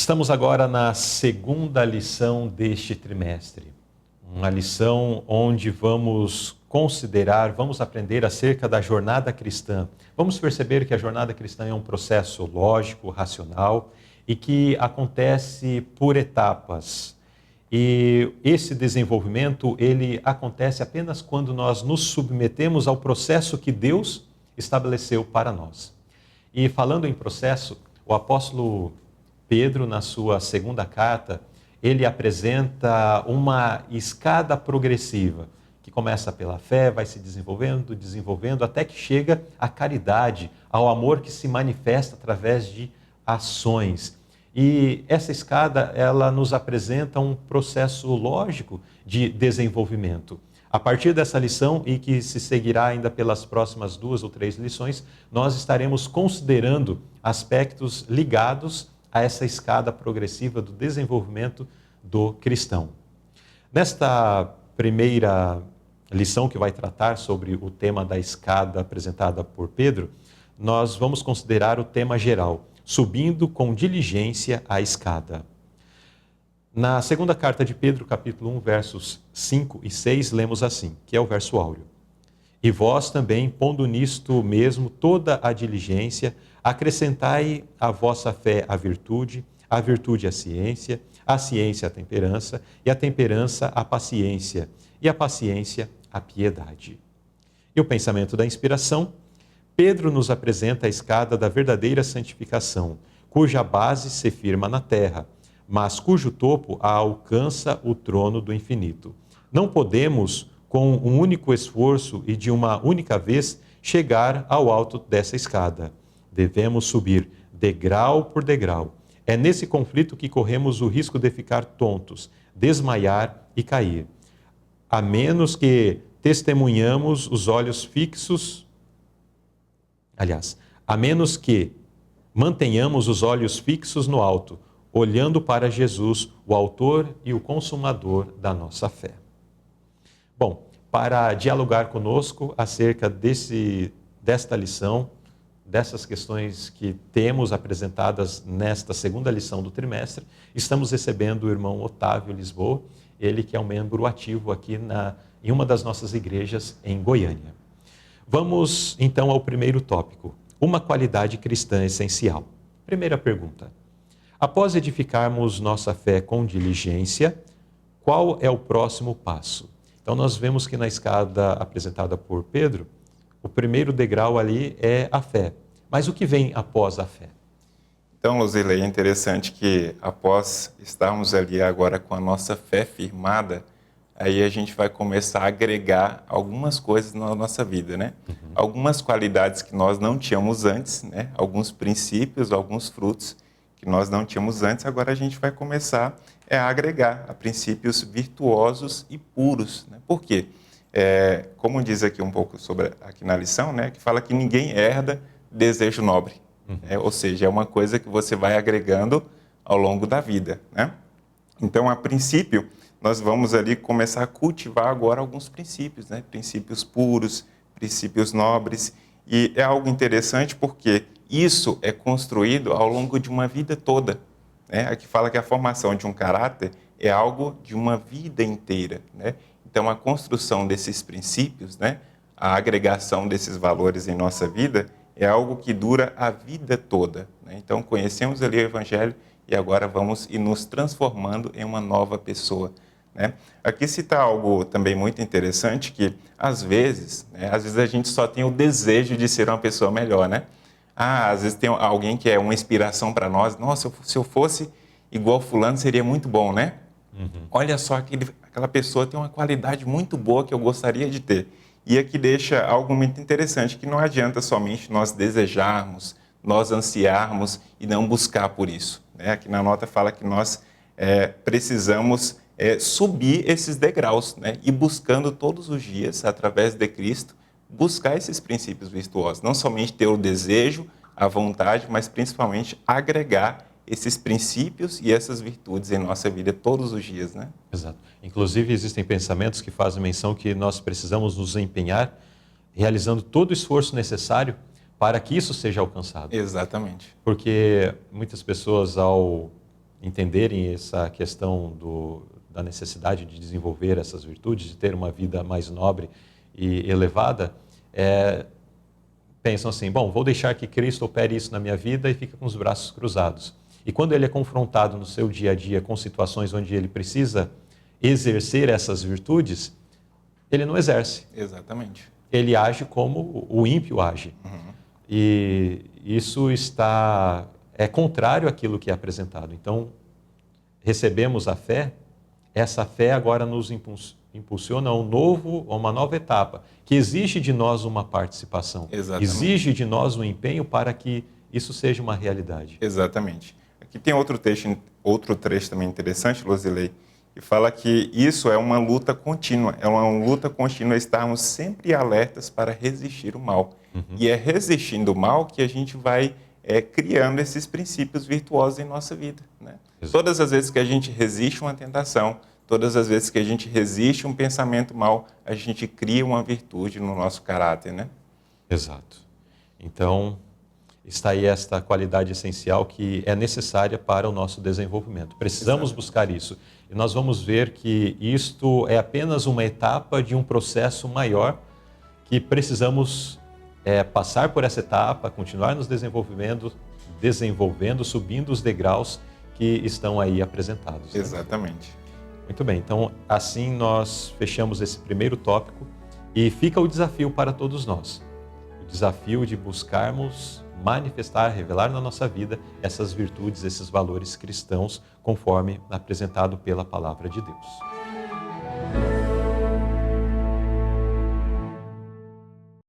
Estamos agora na segunda lição deste trimestre. Uma lição onde vamos aprender acerca da jornada cristã. Vamos perceber que a jornada cristã é um processo lógico, racional e que acontece por etapas. E esse desenvolvimento, ele acontece apenas quando nós nos submetemos ao processo que Deus estabeleceu para nós. E falando em processo, o apóstolo Pedro, na sua segunda carta, ele apresenta uma escada progressiva, que começa pela fé, vai se desenvolvendo, até que chega à caridade, ao amor que se manifesta através de ações. E essa escada, ela nos apresenta um processo lógico de desenvolvimento. A partir dessa lição, e que se seguirá ainda pelas próximas 2 ou 3 lições, nós estaremos considerando aspectos ligados a essa escada progressiva do desenvolvimento do cristão. Nesta primeira lição, que vai tratar sobre o tema da escada apresentada por Pedro, nós vamos considerar o tema geral, subindo com diligência a escada. Na segunda carta de Pedro, capítulo 1, versos 5 e 6, lemos assim, que é o verso áureo. E vós também, pondo nisto mesmo toda a diligência, acrescentai à vossa fé a virtude a ciência a temperança, e a temperança a paciência, e a paciência a piedade. E o pensamento da inspiração, Pedro nos apresenta a escada da verdadeira santificação, cuja base se firma na terra, mas cujo topo a alcança o trono do infinito. Não podemos, com um único esforço e de uma única vez, chegar ao alto dessa escada. Devemos subir degrau por degrau. É nesse conflito que corremos o risco de ficar tontos, desmaiar e cair. A menos que mantenhamos os olhos fixos no alto, olhando para Jesus, o autor e o consumador da nossa fé. Bom, para dialogar conosco acerca desta lição, dessas questões que temos apresentadas nesta segunda lição do trimestre, estamos recebendo o irmão Otávio Lisboa, ele que é um membro ativo aqui em uma das nossas igrejas em Goiânia. Vamos então ao primeiro tópico, uma qualidade cristã essencial. Primeira pergunta. Após edificarmos nossa fé com diligência, qual é o próximo passo? Então nós vemos que na escada apresentada por Pedro, o primeiro degrau ali é a fé. Mas o que vem após a fé? Então, Luzilei, é interessante que após estarmos ali agora com a nossa fé firmada, aí a gente vai começar a agregar algumas coisas na nossa vida, né? Algumas qualidades que nós não tínhamos antes, né? Alguns princípios, alguns frutos que nós não tínhamos antes, agora a gente vai começar a agregar a princípios virtuosos e puros, né? Por quê? Como diz aqui um pouco aqui na lição, né? Que fala que ninguém herda desejo nobre. Ou seja, é uma coisa que você vai agregando ao longo da vida, né? Então, a princípio, nós vamos ali começar a cultivar agora alguns princípios, né? Princípios puros, princípios nobres. E é algo interessante porque isso é construído ao longo de uma vida toda, né? Aqui fala que a formação de um caráter é algo de uma vida inteira, né? Então, a construção desses princípios, né? A agregação desses valores em nossa vida é algo que dura a vida toda, né? Então, conhecemos ali o Evangelho e agora vamos ir nos transformando em uma nova pessoa, né? Aqui cita algo também muito interessante que, às vezes a gente só tem o desejo de ser uma pessoa melhor, né? Às vezes tem alguém que é uma inspiração para nós. Nossa, se eu fosse igual fulano, seria muito bom, né? Olha só, aquela pessoa tem uma qualidade muito boa que eu gostaria de ter. E aqui deixa algo muito interessante, que não adianta somente nós desejarmos, nós ansiarmos e não buscar por isso, né? Aqui na nota fala que nós precisamos subir esses degraus, né? E buscando todos os dias, através de Cristo, buscar esses princípios virtuosos. Não somente ter o desejo, a vontade, mas principalmente agregar esses princípios e essas virtudes em nossa vida todos os dias, né? Exato. Inclusive, existem pensamentos que fazem menção que nós precisamos nos empenhar, realizando todo o esforço necessário para que isso seja alcançado. Exatamente. Porque muitas pessoas, ao entenderem essa questão da necessidade de desenvolver essas virtudes, de ter uma vida mais nobre e elevada, pensam assim, bom, vou deixar que Cristo opere isso na minha vida e fica com os braços cruzados. E quando ele é confrontado no seu dia a dia com situações onde ele precisa exercer essas virtudes, ele não exerce. Exatamente. Ele age como o ímpio age. Uhum. E isso é contrário àquilo que é apresentado. Então, recebemos a fé, essa fé agora nos impulsiona a uma nova etapa, que exige de nós uma participação, Exatamente. exige de nós um empenho para que isso seja uma realidade. Exatamente. Aqui tem outro trecho também interessante, Losilei, que fala que isso é uma luta contínua, estarmos sempre alertas para resistir o mal. Uhum. E é resistindo o mal que a gente vai criando esses princípios virtuosos em nossa vida, né? Todas as vezes que a gente resiste uma tentação, todas as vezes que a gente resiste um pensamento mal, a gente cria uma virtude no nosso caráter, né? Exato. Então, está aí esta qualidade essencial que é necessária para o nosso desenvolvimento. Precisamos buscar isso. E nós vamos ver que isto é apenas uma etapa de um processo maior que precisamos passar por essa etapa, continuar nos desenvolvendo, subindo os degraus que estão aí apresentados. Né? Exatamente. Muito bem, então assim nós fechamos esse primeiro tópico e fica o desafio para todos nós. O desafio de buscarmos manifestar, revelar na nossa vida essas virtudes, esses valores cristãos, conforme apresentado pela Palavra de Deus.